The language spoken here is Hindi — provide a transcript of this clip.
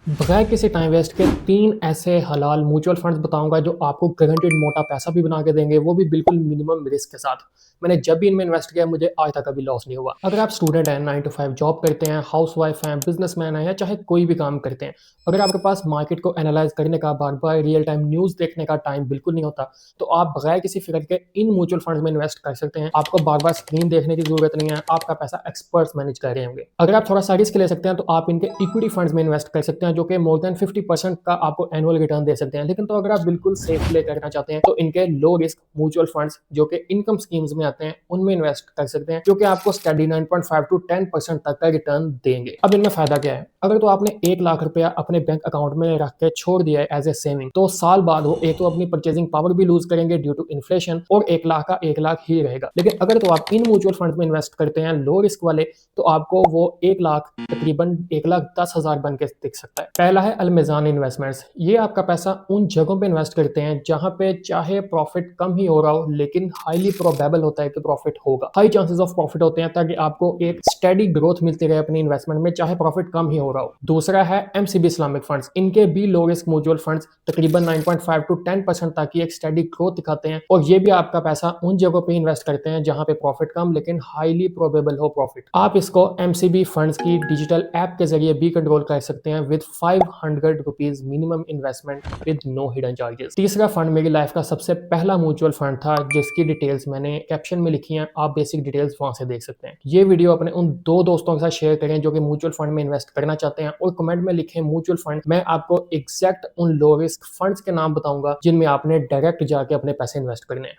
बगैर किसी टाइम वेस्ट के 3 ऐसे हलाल म्यूचुअल फंड्स बताऊँगा जो आपको गारंटीड मोटा पैसा भी बना के देंगे, वो भी बिल्कुल मिनिमम रिस्क के साथ। मैंने जब भी इनमें इन्वेस्ट किया मुझे आज तक कभी लॉस नहीं हुआ। अगर आप स्टूडेंट हैं, 9 टू 5 जॉब करते हैं, हाउसवाइफ हैं, बिज़नेसमैन हैं या चाहे कोई भी काम करते हैं, अगर आपके पास मार्केट को एनालाइज़ करने का, बार-बार रियल टाइम न्यूज़ देखने का टाइम बिल्कुल नहीं होता, तो आप बगैर किसी फ़िक्र के इन म्यूचुअल फंड्स में इन्वेस्ट कर सकते हैं। आपको बार-बार स्क्रीन देखने की ज़रूरत नहीं है, आपका पैसा एक्सपर्ट्स मैनेज कर रहे होंगे। अगर आप थोड़ा-सा रिस्क ले सकते हैं तो आप इनके इक्विटी फंड्स में इन्वेस्ट कर सकते हैं जो कि मोर देन 50% का आपको एनुअल रिटर्न दे सकते हैं। लेकिन तो अगर आप बिल्कुल सेफ प्ले करना चाहते हैं तो इनके लो रिस्क म्यूचुअल फंड्स जो कि इनकम स्कीम्स में आते हैं उनमें इन्वेस्ट कर सकते हैं जो कि आपको स्टडी 9.5 टू 10% तक का रिटर्न देंगे। अब इनमें फायदा क्या है? अगर तो आपने 1 लाख रुपया अपने बैंक अकाउंट में रख के छोड़ दिया है एज ए सेविंग, तो साल बाद वो एक तो अपनी परचेजिंग पावर भी लूज करेंगे ड्यू टू इन्फ्लेशन और 1 लाख का 1 लाख ही रहेगा। लेकिन अगर तो आप इन म्यूचुअल फंड में इन्वेस्ट करते हैं लो रिस्क वाले, तो आपको वो 1 लाख तकरीबन 1,10,000 बन के दिख सकता है। पहला है अलमेजान इन्वेस्टमेंट्स। ये आपका पैसा उन जगहों पे इन्वेस्ट करते हैं जहां पे चाहे प्रॉफिट कम ही हो रहा हो लेकिन हाईली प्रोबेबल होता है कि प्रॉफिट होगा, हाई चांसेस ऑफ प्रॉफिट होते हैं ताकि आपको एक स्टेडी ग्रोथ मिलती रहे अपनी इन्वेस्टमेंट में चाहे प्रॉफिट कम ही हो रहा हो। दूसरा है एमसीबी इस्लामिक फंड्स। इनके भी लो रिस्क म्यूचुअल फंड्स तकरीबन 9.5 टू 10% तक की एक स्टेडी ग्रोथ दिखाते हैं और ये भी आपका पैसा उन जगहों पे इन्वेस्ट करते हैं जहां पे प्रॉफिट कम लेकिन हाईली प्रोबेबल हो प्रॉफिट। आप इसको एमसीबी फंड्स की डिजिटल ऐप के जरिए भी कंट्रोल कर सकते हैं with 500 rupees minimum investment with no hidden charges. तीसरा फंड मेरी लाइफ का सबसे पहला म्यूचुअल फंड था जिसकी डिटेल्स मैंने कैप्शन में लिखी हैं, आप बेसिक डिटेल्स वहां से देख सकते हैं। ये वीडियो अपने उन 2 दोस्तों के साथ शेयर करें जो कि म्यूचुअल फंड में इन्वेस्ट करना चाहते हैं और कमेंट में लिखें म्यूचुअल फंड। मैं आपको एग्जैक्ट उन लो रिस्क फंड्स के नाम बताऊंगा जिनमें आपने डायरेक्ट जाके अपने पैसे इन्वेस्ट करने हैं।